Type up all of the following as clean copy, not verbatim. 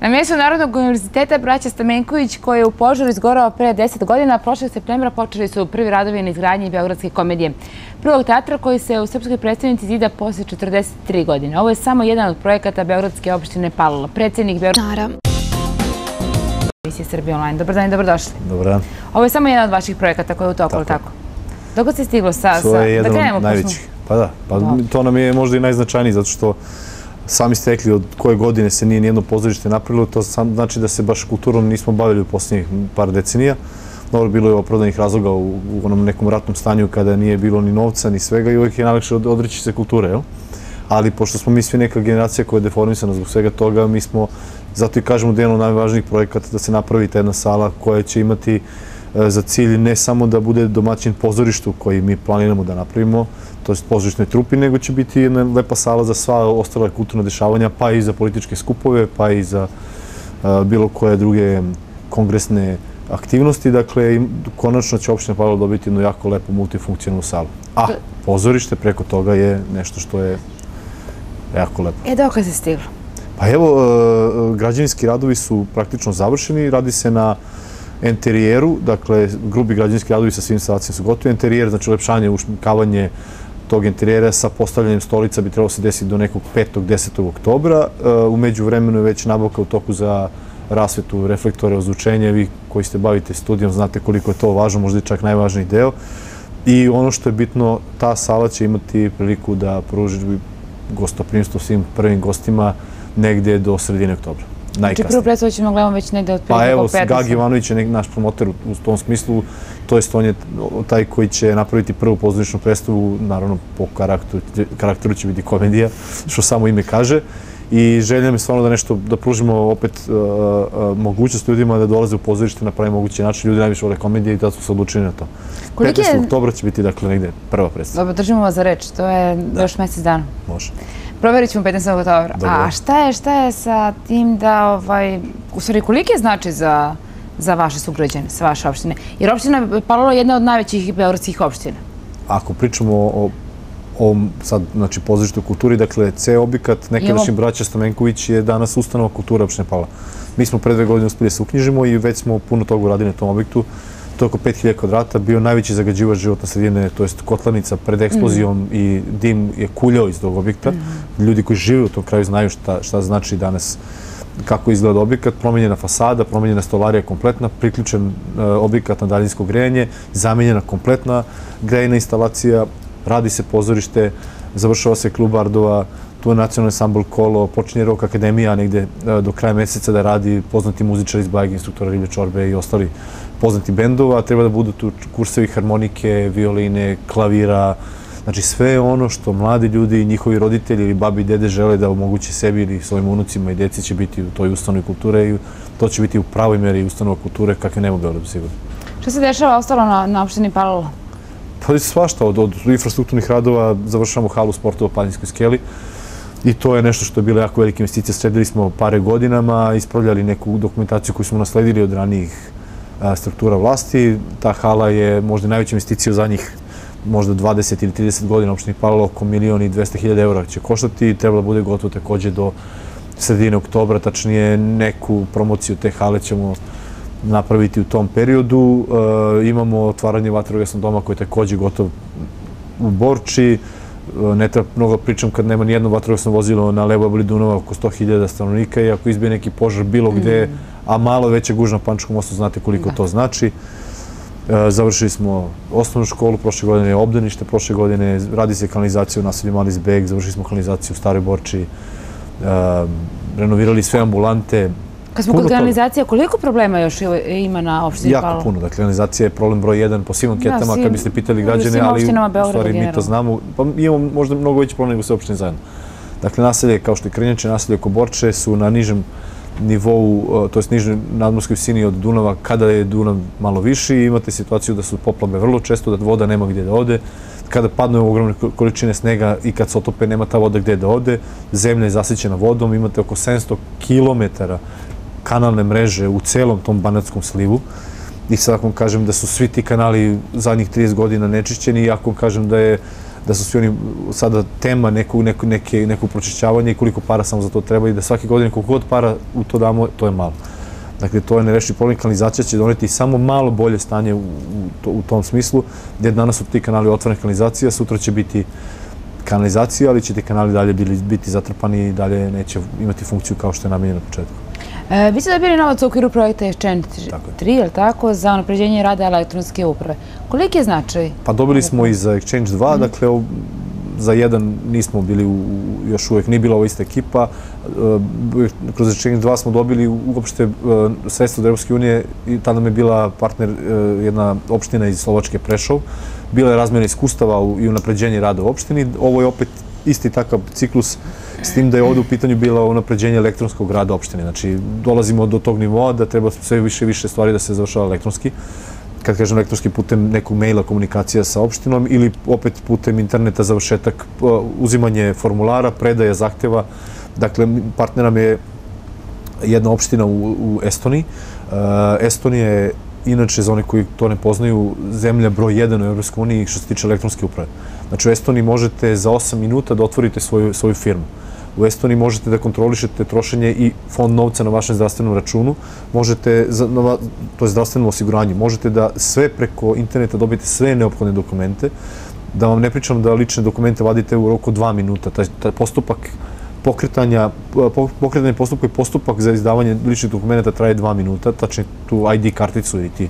Na mjestu Narodnog univerziteta braća Stamenković, koji je u požaru izgorao pre 10 godina, prošlog septembra počeli su prvi radovi na izgradnji Beogradske komedije. Prvog teatra koji se u srpskoj predstavnici zida posle 43 godine. Ovo je samo jedan od projekata Beogradske opštine Palilula. Predsjednik Beogradske emisije Srbije online. Dobar dan i dobrodošli. Dobar dan. Ovo je samo jedan od vaših projekata koji je u toku, ali tako? Dok se stiglo sa... To je jedan od najvećih. Pa da, to nam je možda i najznačajniji, zato što sami ste rekli od koje godine se nije nijedno pozorište napravilo, to znači da se baš kulturom nismo bavili u posljednjih par decenija. Dobro, bilo je opravdanih razloga u onom nekom ratnom stanju kada nije bilo ni novca ni svega i uvijek je najlakše odreći se kulture, jel? Ali pošto smo mi svi neka generacija koja je deformisana zbog svega toga, mi smo, zato i kažemo da je jedan od najvažnijih projekata da se napravi ta jedna sala koja će imati za cilj ne samo da bude domaćin pozorištu koji mi planiramo da napravimo, to je pozorišnoj trupi, nego će biti jedna lepa sala za sva ostale kulturne dešavanja, pa i za političke skupove, pa i za bilo koje druge kongresne aktivnosti. Dakle, konačno će opština Palilula dobiti jednu jako lepu multifunkcionalnu salu. A pozorište preko toga je nešto što je jako lepo. Dok se stiglo? Pa evo, građevinski radovi su praktično završeni. Radi se na enterijeru, dakle, grubi građevinski radovi sa svim instalacijama su gotovi. Enterijer, znači ulepšanje, ušminkavanje tog enterijera sa postavljanjem stolica bi trebalo se desiti do nekog 5. 10. oktobra. Umeđu vremenu je već nabavka u toku za rasvetu, reflektore, ozvučenje. Vi koji ste bavite studijom znate koliko je to važno, možda i čak najvažniji deo. I ono što je bitno, ta sala će imati priliku da pruži gostoprimstvo svim prvim gostima negdje do sredine oktobra. Znači prvu predstavu ćemo gledamo već negdje od 15. Pa evo, Gagi Ivanović je naš promoter u tom smislu, to jest on je taj koji će napraviti prvu pozorišnu predstavu, naravno po karakteru će biti komedija, što samo ime kaže. I želja nam je stvarno da nešto, da pružimo opet mogućnost ljudima da dolaze u pozorište na pravi mogući način. Ljudi najviše vole komedije i tada smo se odlučili na to. 15. oktobra će biti, dakle, negdje prva predstava. Dobro, držimo vas za reč, to je još mjesec dana. Može. Proverit ćemo 15. oktobra. A šta je sa tim da, u stvari, koliki je znači za vaše sugrađane, sa vaše opštine? Jer opština Palilula je jedna od najvećih beogradskih opština. Ako pričamo o sad, znači, pozorištu kulturi, dakle, ceo objekat nekadašnji braća Stamenković je danas ustanova kulture opštine Palilula. Mi smo pre 2 godine uspjeli da se uknjižimo i već smo puno toga uradili na tom objektu. To je oko 5000 kvadrata, bio najveći zagađivač životne sredine, to jest kotlarnica pred eksplozijom i dim je kuljao iz tog objekta. Ljudi koji žive u tom kraju znaju šta znači danas, kako izgleda objekat, promenjena fasada, promenjena stolarija kompletna, priključen objekat na daljinsko grejanje, zamenjena kompletna grejna instalacija, radi se pozorište, završava se klub Ardova, tu je nacionalni ansambl Kolo, počinje Rock Akademija negde do kraja meseca da radi poznati muzičari iz Bajeg, instruktora Riblje Čorbe i ostali poznati bendova. Treba da budu tu kursevi harmonike, violine, klavira, znači sve ono što mladi ljudi i njihovi roditelji ili babi i dede žele da omoguće sebi ili svojim unucima i deci će biti u toj ustanovi kulture i to će biti u pravoj meri ustanova kulture kakve nema u Beogradu sigurno. Što se dešava ostalo na opštini Palilula? Pa je svašta, od infrastrukturnih radova završamo halu sportova u Planinskoj skeli i to je nešto što je bila jako velika investicija. Sredili smo pare godinama, ispravljali neku dokumentaciju koju smo nasledili od ranijih struktura vlasti. Ta hala je možda najveća investicija u zadnjih možda 20 ili 30 godina opštini Palilula, oko 1.200.000 eura će koštati i trebalo bude gotovo također do sredine oktobra, tačnije neku promociju te hale ćemo napraviti u tom periodu. Imamo otvaranje vatrogasnog doma koji je također gotov u Borči. Ne treba mnogo pričam kad nema nijedno vatrogasno vozilo na levoj obali Dunava oko 100.000 stanovnika i ako izbije neki požar bilo gde, a malo veća gužva na Pančevom mostu, znate koliko to znači. Završili smo osnovnu školu, prošle godine je obdanište, prošle godine radi se kanalizacija u naselju Mali Zbeg, završili smo kanalizaciju u Staroj Borči, renovirali sve ambulante. Kad smo kod kanalizacije, koliko problema još ima na opštini Palilula? Jako puno. Dakle, kanalizacija je problem broj 1 po svim anketama, kad biste pitali građane, ali u stvari mi to znamo. Pa imamo možda mnogo veći problem nego sve opštine zajedno. Dakle, naselje kao što je Krnjače, naselje oko Borče su na nižem nivou, to je nižoj nadmorskoj visini od Dunava, kada je Dunav malo viši, imate situaciju da su poplave vrlo često, da voda nema gdje da ode. Kada padnu ogromne količine snega i kad se otope, nema ta voda gdje da ode. Zemlja je zasićena vodom, imate oko 700 kilometara kanalne mreže u celom tom Banatskom slivu. I sad ako vam kažem da su svi ti kanali zadnjih 30 godina nečišćeni i ako vam kažem da je da su svi oni sada tema neko pročišćavanje i koliko para samo za to treba i da svake godine koliko god para u to damo, to je malo. Dakle, to je nerešiv problem. Kanalizacija će doneti samo malo bolje stanje u tom smislu, jer danas su ti kanali otvorene kanalizacija, sutra će biti kanalizacija, ali će ti kanali dalje biti zatrpani i dalje neće imati funkciju kao što je namenjeno na početku. Vi ste dobili novac u okviru projekta Exchange 3, je li tako, za unapređenje rada elektronske uprave. Koliki je značaj? Pa dobili smo i za Exchange 2, dakle, za jedan nismo bili, još uvijek nije bila ova ista ekipa. Kroz Exchange 2 smo dobili uopšte sredstva od Evropske unije i tada nam je bila partner jedna opština iz Slovačke, Prešov. Bila je razmjena iskustava i unapređenje rada u opštini. Ovo je opet isti takav ciklus, s tim da je ovdje u pitanju bilo unapređenje elektronskog rada opštine. Znači, dolazimo do tog nivoa da treba sve više i više stvari da se završava elektronski. Kad kažem elektronski, putem nekog maila komunikacija sa opštinom ili opet putem interneta završetak, uzimanje formulara, predaja zahtjeva. Dakle, partner nam je jedna opština u Estoniji. Estonija je, inače, za one koji to ne poznaju, zemlja broj 1 u Evropskoj uniji što se tiče elektronske uprave. Znači, u Estoniji možete za 8 minuta da otvorite svoju firmu. U Estoniji možete da kontrolišete trošenje i fond novca na vašem zdravstvenom računu, možete, to je zdravstveno osiguranje, možete da sve preko interneta dobijete sve neophodne dokumente, da vam ne pričam da lične dokumente vadite u roku 2 minuta. Taj postupak pokretanje postupka i postupak za izdavanje ličnih dokumenta traje 2 minuta, tačnije tu ID karticu ili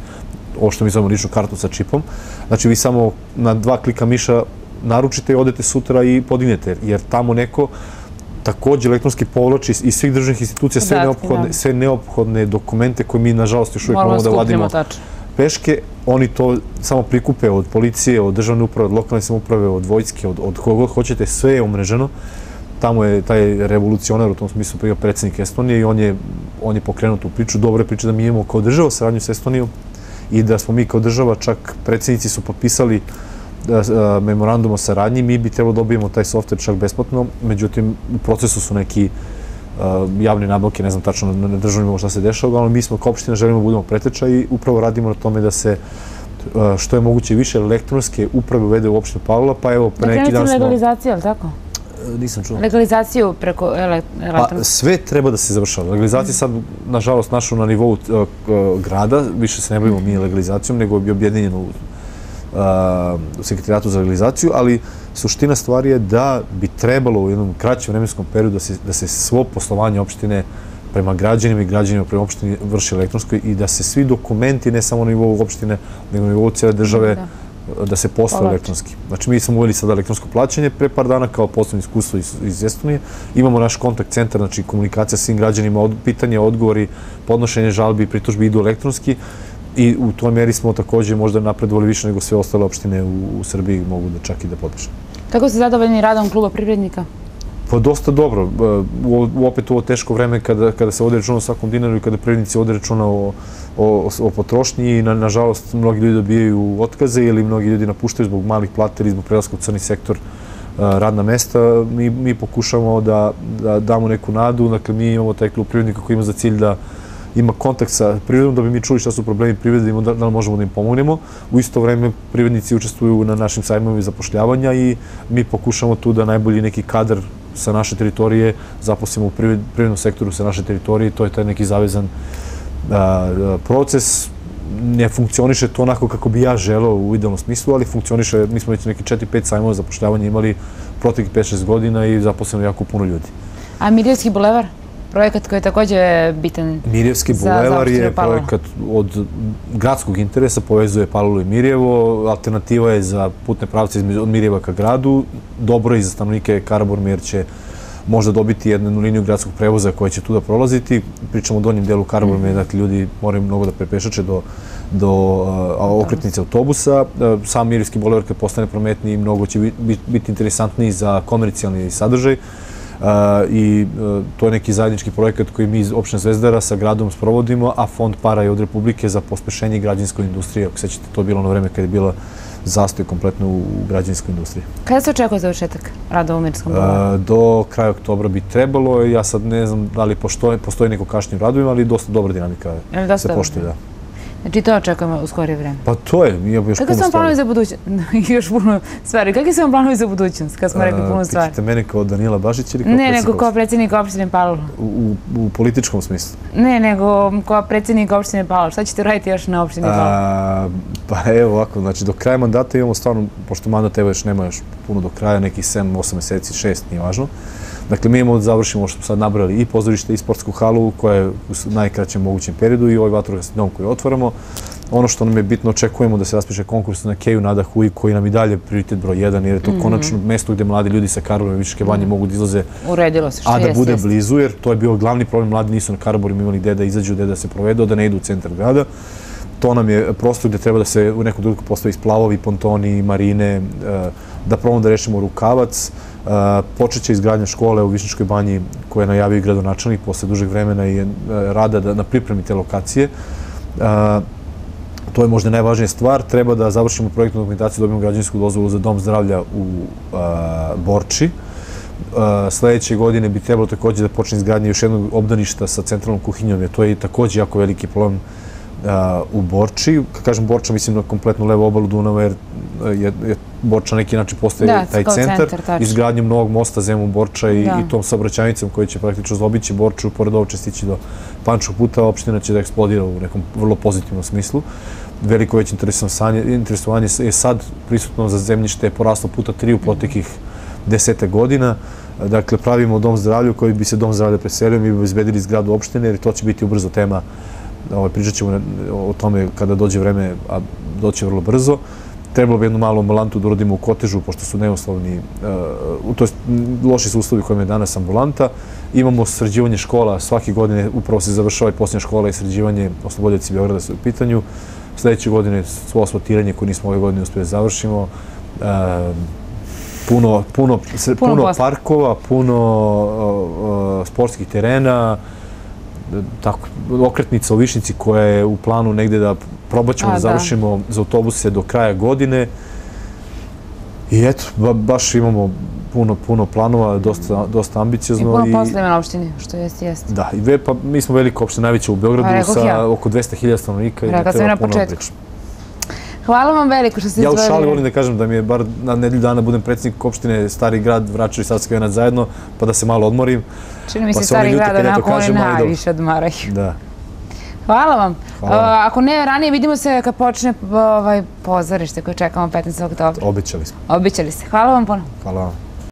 ovo što mi zovemo ličnu kartu sa čipom. Znači, vi samo na 2 klika miša naručite i odete sutra i podignete, jer tamo neko također elektronski povlači iz svih državnih institucija sve neophodne dokumente koje mi, nažalost, još uvijek moramo da vadimo peške. Oni to samo prikupe od policije, od državne uprave, od lokalne samouprave, od vojske, od koga god hoćete, sve je umreženo. Tamo je taj revolucionar, u tom smislu bio predsjednik Estonije i on je pokrenuo tu priču. Dobra je priča da mi imamo kao država saradnju s Estonijom i da smo mi kao država, čak predsjednici su potpisali memorandum o saradnji, mi bi trebalo dobijemo taj software čak besplatno, međutim u procesu su neki javne nabavke, ne znam tačno na državnom nivou šta se dešava, ali mi smo kao opština želimo da budemo preteča i upravo radimo na tome da se što je moguće više elektronske uprave uvede u opštinu Pavla, pa evo pre neki dan smo... legalizaciju, ali tako? Nisam čuo. Legalizaciju preko elektronske? Pa sve treba da se završava. Legalizacija sad, nažalost, našu na nivou grada, više se ne bavimo mi legalizacijom, nego bi objedinjeno u sekretarijatu za legalizaciju, ali suština stvari je da bi trebalo u jednom kraćem vremenskom periodu da se svo poslovanje opštine prema građanima i građanima prema opštini vrši elektronsko i da se svi dokumenti, ne samo na nivou opštine, nego na nivou cijele države, da se posluje elektronski. Znači, mi smo uveli sada elektronsko plaćanje pre par dana kao poslovno iskustvo iz Estonije. Imamo naš kontakt centar, znači komunikacija s svim građanima, pitanje, odgovori, podnošenje žalbi i pritužbi idu elektronski. I u toj meri smo također možda napredovali više nego sve ostale opštine u Srbiji mogu da čak i da podpišu. Kako ste zadovoljni radom kluba privrednika? Pa dosta dobro. Opet u ovo teško vreme kada se vode računa o svakom dinaru i kada privrednici vode računa o potrošnji i nažalost mnogi ljudi dobijaju otkaze ili mnogi ljudi napuštaju zbog malih plata ili zbog prelaska u crni sektor radna mesta, mi pokušamo da damo neku nadu. Dakle, mi imamo taj klub privrednika koji ima za cilj da ima kontakt sa privredom, da bi mi čuli šta su problemi privrede i da li možemo da im pomognemo. U isto vreme privrednici učestvuju na našim sajmovima zapošljavanja i mi pokušamo tu da najbolji neki kadar sa naše teritorije zaposlimo u privrednom sektoru sa naše teritorije. To je taj neki zavezan proces. Ne funkcioniše to onako kako bi ja želeo u idealnom smislu, ali funkcioniše, mi smo već neki 4-5 sajmova zapošljavanja imali proteklih 5-6 godina i zaposleno jako puno ljudi. A Mirjevski bulevar? Projekat koji je također bitan za Mirjevski bulevar je projekat od gradskog interesa, povezuje Palulu i Mirjevo. Alternativa je za putne pravce od Mirjeva ka gradu. Dobro je i za stanovnike Karaburme jer će možda dobiti jednu liniju gradskog prevoza koja će tu da prolaziti. Pričamo o donjem delu Karaburme, dakle ljudi moraju mnogo da prepešače do okretnice autobusa. Sam Mirjevski bulevar kad postane prometniji mnogo će biti interesantniji za komercijalni sadržaj. I to je neki zajednički projekat koji mi iz opštine Zvezdara sa gradom sprovodimo, a fond para je od Republike za pospešenje građanskoj industrije. Ako sećate, to je bilo ono vreme kada je bila zastoj kompletno u građanskoj industriji. Kada se očekuje završetak rada u Mirskom bulevaru? Do kraja oktobra bi trebalo. Ja sad ne znam da li postoji neko kašnjenje u radovima, ali dosta dobra dinamika se poštuje. Znači to očekujemo u skorije vreme. Pa to je, imamo još puno stvari. Kakvi su vam planovi za budućnost? Još puno stvari. Kakvi su vam planovi za budućnost, kad smo rekli puno stvari? Pitate mene kao Danila Bašić ili kao Ne, nego kao predsjednik opštine Palilula. U političkom smislu? Ne, nego kao predsjednik opštine Palilula. Šta ćete raditi još na opštini Palilula? Pa evo ovako, znači do kraja mandata imamo stvarno, pošto mandat evo još nema još puno do kraja, nekih 7-8 meseci, 6, nije važno. Dakle, mi imamo da završimo što smo sad nabrali i pozorište i sportsku halu koja je u najkraćem mogućem periodu i ovaj vatrogasni dom koji otvaramo. Ono što nam je bitno, očekujemo da se raspiše konkurs na Keju Nada Huj koji nam i dalje prioritet broj 1 jer je to konačno mesto gdje mladi ljudi sa Karaburma i Viške Banje mogu da izlaze, a da bude blizu, jer to je bio glavni problem, mladi nisu na Karaburima imali gde da izađu, gde da se provedu, da ne idu u centar grada. To nam je prostor gdje treba da se u nekom trenutku postavi splavovi, pontoni, marine, da probamo da rešimo Rukavac. Počeće izgradnja škole u Višnjiškoj Banji koje je najavio i gradonačelnik posle dužeg vremena i rada na pripremi te lokacije. To je možda najvažnija stvar. Treba da završimo projektnu dokumentaciju, dobijemo građevinsku dozvolu za dom zdravlja u Borči. Sljedeće godine bi trebalo također da počne izgradnja još jednog obdaništa sa centralnom kuhinjom, jer to je također jako veliki problem u Borči. Kad kažem Borča, mislim na kompletnu levu obalu Dunava, jer je Borča na neki način postaje taj centar. Izgradnjom novog mosta Zemun-Borča i tom saobraćajnicom koji će praktično zaobići Borču, pored ovog će stići do Pančevog puta, opština će da eksplodira u nekom vrlo pozitivnom smislu. Veliko već interesovanje je sad prisutno za zemljište, poraslo puta 3 u proteklih 10 godina. Dakle, pravimo dom zdravlja koji bi se dom zdravlja preselio, mi bi obezbedili zgradu opštine, jer to će biti ubrzo tema. Pričat ćemo o tome kada dođe vreme, a doće vrlo brzo. Trebalo bi jednu malu ambulantu da uradimo u Kotežu, pošto su neuslovni, to je loši su uslovi kojima je danas ambulanta. Imamo sređivanje škola, svake godine upravo se završava i posljednja škola i sređivanje Oslobodioci Beograda su u pitanju. Sljedeće godine svo asfaltiranje koje nismo ove godine uspjeli da završimo. Puno parkova, puno sportskih terena, okretnica u Višnjici koja je u planu negde da probat ćemo da završimo za autobuse do kraja godine. I eto, baš imamo puno planova, dosta ambiciozno. I puno posla ima na opštini, što jeste. Da, pa mi smo velika opština, najveća u Beogradu sa oko 200.000 stanovnika i ne treba puno pričati. Hvala vam veliko što ste izdvojili. Ja u šali volim da kažem da mi je bar na nedelju dana budem predsjednik opštine Stari grad, Vračar i Savski Venac zajedno, pa da se malo odmorim. Čini mi se Stari grad, onako oni najviše odmaraju. Da. Hvala vam. Ako ne ranije, vidimo se kad počne pozorište koje čekamo 15. oktobra. Obećali smo. Obećali se. Hvala vam puno. Hvala vam.